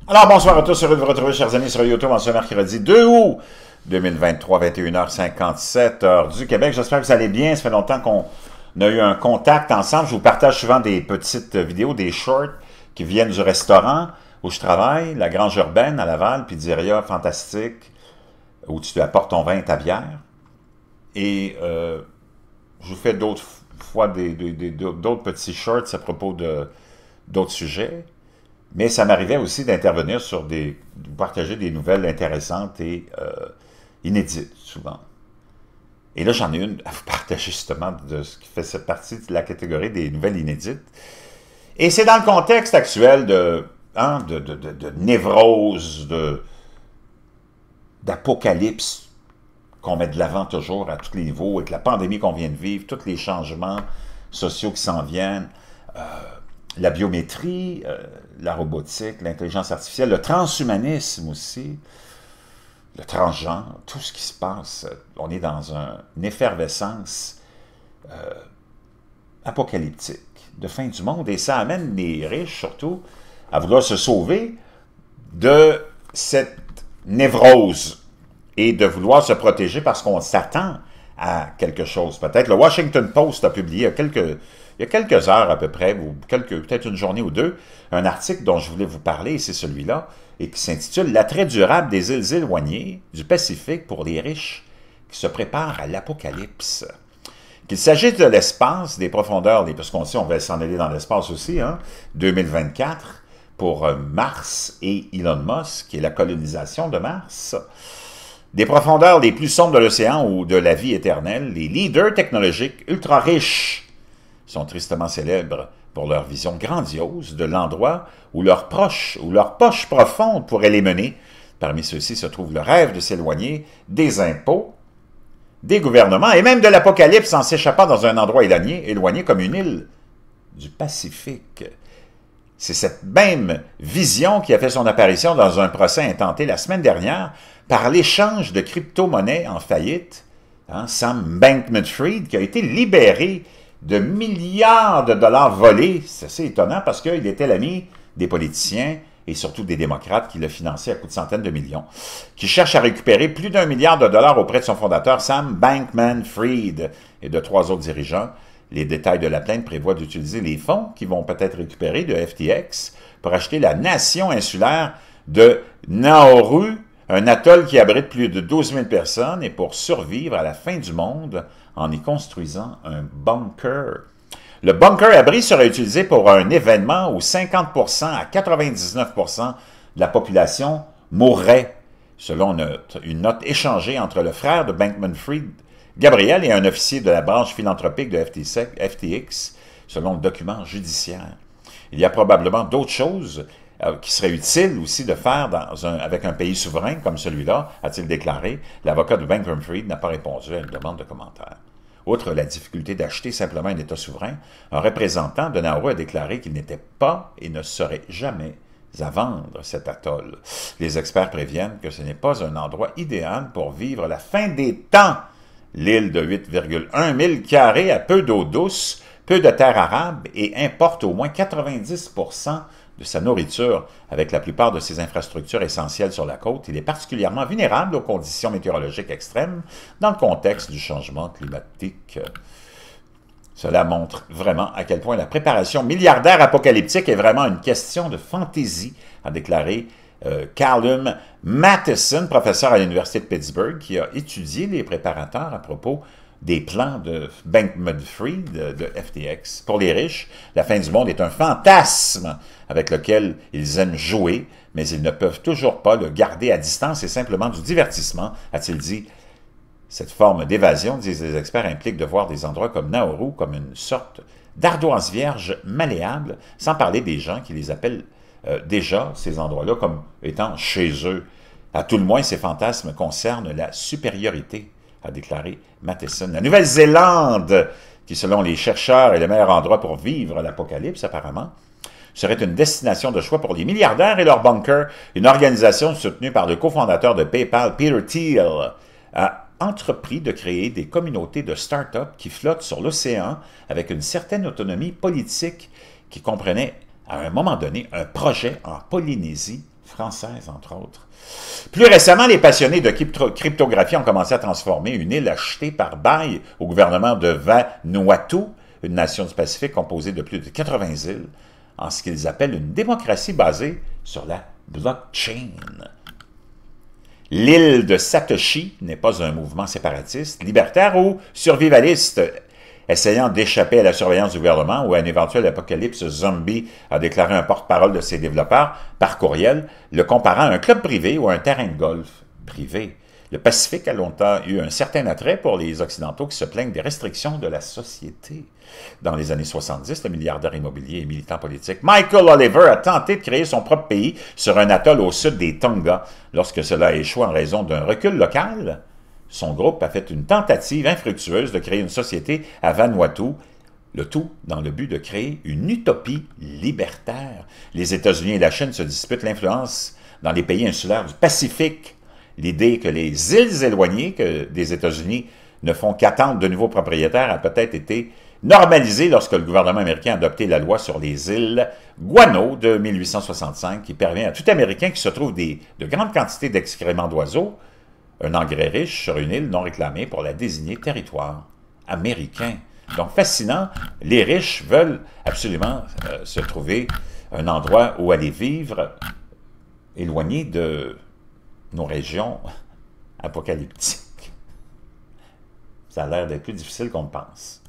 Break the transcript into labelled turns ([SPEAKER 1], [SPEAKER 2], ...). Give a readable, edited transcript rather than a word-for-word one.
[SPEAKER 1] Alors, bonsoir à tous, heureux de vous retrouver, chers amis, sur YouTube en ce mercredi 2 août 2023, 21h57, heure du Québec. J'espère que vous allez bien. Ça fait longtemps qu'on a eu un contact ensemble. Je vous partage souvent des petites vidéos, des shorts qui viennent du restaurant où je travaille, la Grange Urbaine à Laval, pizzeria fantastique, où tu apportes ton vin et ta bière. Et je vous fais d'autres fois d'autres petits shorts à propos d'autres sujets. Mais ça m'arrivait aussi d'intervenir de partager des nouvelles intéressantes et inédites, souvent. Et là, j'en ai une à vous partager justement de ce qui fait cette partie de la catégorie des nouvelles inédites. Et c'est dans le contexte actuel de névrose, d'apocalypse qu'on met de l'avant toujours à tous les niveaux, avec la pandémie qu'on vient de vivre, tous les changements sociaux qui s'en viennent, la biométrie, la robotique, l'intelligence artificielle, le transhumanisme aussi, le transgenre, tout ce qui se passe. On est dans une effervescence apocalyptique, de fin du monde, et ça amène les riches, surtout, à vouloir se sauver de cette névrose et de vouloir se protéger parce qu'on s'attend à quelque chose. Peut-être le Washington Post a publié il y a quelques heures à peu près, ou peut-être une journée ou deux, un article dont je voulais vous parler, et c'est celui-là, et qui s'intitule « L'attrait durable des îles éloignées du Pacifique pour les riches qui se préparent à l'apocalypse ». Qu'il s'agisse de l'espace, des profondeurs, parce qu'on sait on va s'en aller dans l'espace aussi, 2024, pour Mars et Elon Musk, qui est la colonisation de Mars. Des profondeurs les plus sombres de l'océan ou de la vie éternelle, les leaders technologiques ultra riches sont tristement célèbres pour leur vision grandiose de l'endroit où leurs proches ou leurs poches profondes pourraient les mener. Parmi ceux-ci se trouve le rêve de s'éloigner des impôts, des gouvernements et même de l'apocalypse en s'échappant dans un endroit éloigné comme une île du Pacifique. C'est cette même vision qui a fait son apparition dans un procès intenté la semaine dernière par l'échange de crypto-monnaies en faillite, Sam Bankman-Fried, qui a été libéré de milliards de dollars volés. C'est assez étonnant parce qu'il était l'ami des politiciens et surtout des démocrates qui le finançaient à coups de centaines de millions, qui cherchent à récupérer plus d'1 milliard de dollars auprès de son fondateur Sam Bankman-Fried et de 3 autres dirigeants. Les détails de la plainte prévoient d'utiliser les fonds qui vont peut-être récupérer de FTX pour acheter la nation insulaire de Nauru, un atoll qui abrite plus de 12 000 personnes, et pour survivre à la fin du monde en y construisant un bunker. Le bunker-abri sera utilisé pour un événement où 50% à 99% de la population mourrait, selon une note échangée entre le frère de Bankman-Fried, Gabriel, et un officier de la branche philanthropique de FTX, selon le document judiciaire. Il y a probablement d'autres choses qui serait utile aussi de faire avec un pays souverain comme celui-là, a-t-il déclaré. L'avocat de Bankman-Fried n'a pas répondu à une demande de commentaire. Outre la difficulté d'acheter simplement un État souverain, un représentant de Nauru a déclaré qu'il n'était pas et ne serait jamais à vendre cet atoll. Les experts préviennent que ce n'est pas un endroit idéal pour vivre la fin des temps. L'île de 8,1 000 carrés a peu d'eau douce, peu de terre arable et importe au moins 90% de sa nourriture. Avec la plupart de ses infrastructures essentielles sur la côte, il est particulièrement vulnérable aux conditions météorologiques extrêmes dans le contexte du changement climatique. Cela montre vraiment à quel point la préparation milliardaire apocalyptique est vraiment une question de fantaisie, a déclaré Callum Matheson, professeur à l'Université de Pittsburgh, qui a étudié les préparateurs à propos des plans de Bankman-Fried, de FTX. Pour les riches, la fin du monde est un fantasme avec lequel ils aiment jouer, mais ils ne peuvent toujours pas le garder à distance. C'est simplement du divertissement, a-t-il dit. Cette forme d'évasion, disent les experts, implique de voir des endroits comme Nauru comme une sorte d'ardoise vierge malléable, sans parler des gens qui les appellent déjà, ces endroits-là, comme étant chez eux. À tout le moins, ces fantasmes concernent la supériorité, a déclaré Matheson. La Nouvelle-Zélande, qui selon les chercheurs est le meilleur endroit pour vivre l'apocalypse apparemment, serait une destination de choix pour les milliardaires et leurs bunkers. Une organisation soutenue par le cofondateur de PayPal, Peter Thiel, a entrepris de créer des communautés de start-up qui flottent sur l'océan avec une certaine autonomie politique qui comprenait à un moment donné un projet en Polynésie française, entre autres. Plus récemment, les passionnés de cryptographie ont commencé à transformer une île achetée par bail au gouvernement de Vanuatu, une nation du Pacifique composée de plus de 80 îles, en ce qu'ils appellent une démocratie basée sur la blockchain. L'île de Satoshi n'est pas un mouvement séparatiste, libertaire ou survivaliste, essayant d'échapper à la surveillance du gouvernement ou à un éventuel apocalypse zombie, a déclaré un porte-parole de ses développeurs par courriel, le comparant à un club privé ou à un terrain de golf privé. Le Pacifique a longtemps eu un certain attrait pour les Occidentaux qui se plaignent des restrictions de la société. Dans les années 70, le milliardaire immobilier et militant politique Michael Oliver a tenté de créer son propre pays sur un atoll au sud des Tonga. Lorsque cela a échoué en raison d'un recul local, son groupe a fait une tentative infructueuse de créer une société à Vanuatu, le tout dans le but de créer une utopie libertaire. Les États-Unis et la Chine se disputent l'influence dans les pays insulaires du Pacifique. L'idée que les îles éloignées des États-Unis ne font qu'attendre de nouveaux propriétaires a peut-être été normalisée lorsque le gouvernement américain a adopté la loi sur les îles Guano de 1865 qui permet à tout Américain qui se trouve de grandes quantités d'excréments d'oiseaux, un engrais riche sur une île non réclamée pour la désigner territoire américain. Donc fascinant, les riches veulent absolument se trouver un endroit où aller vivre, éloigné de nos régions apocalyptiques. Ça a l'air d'être plus difficile qu'on le pense.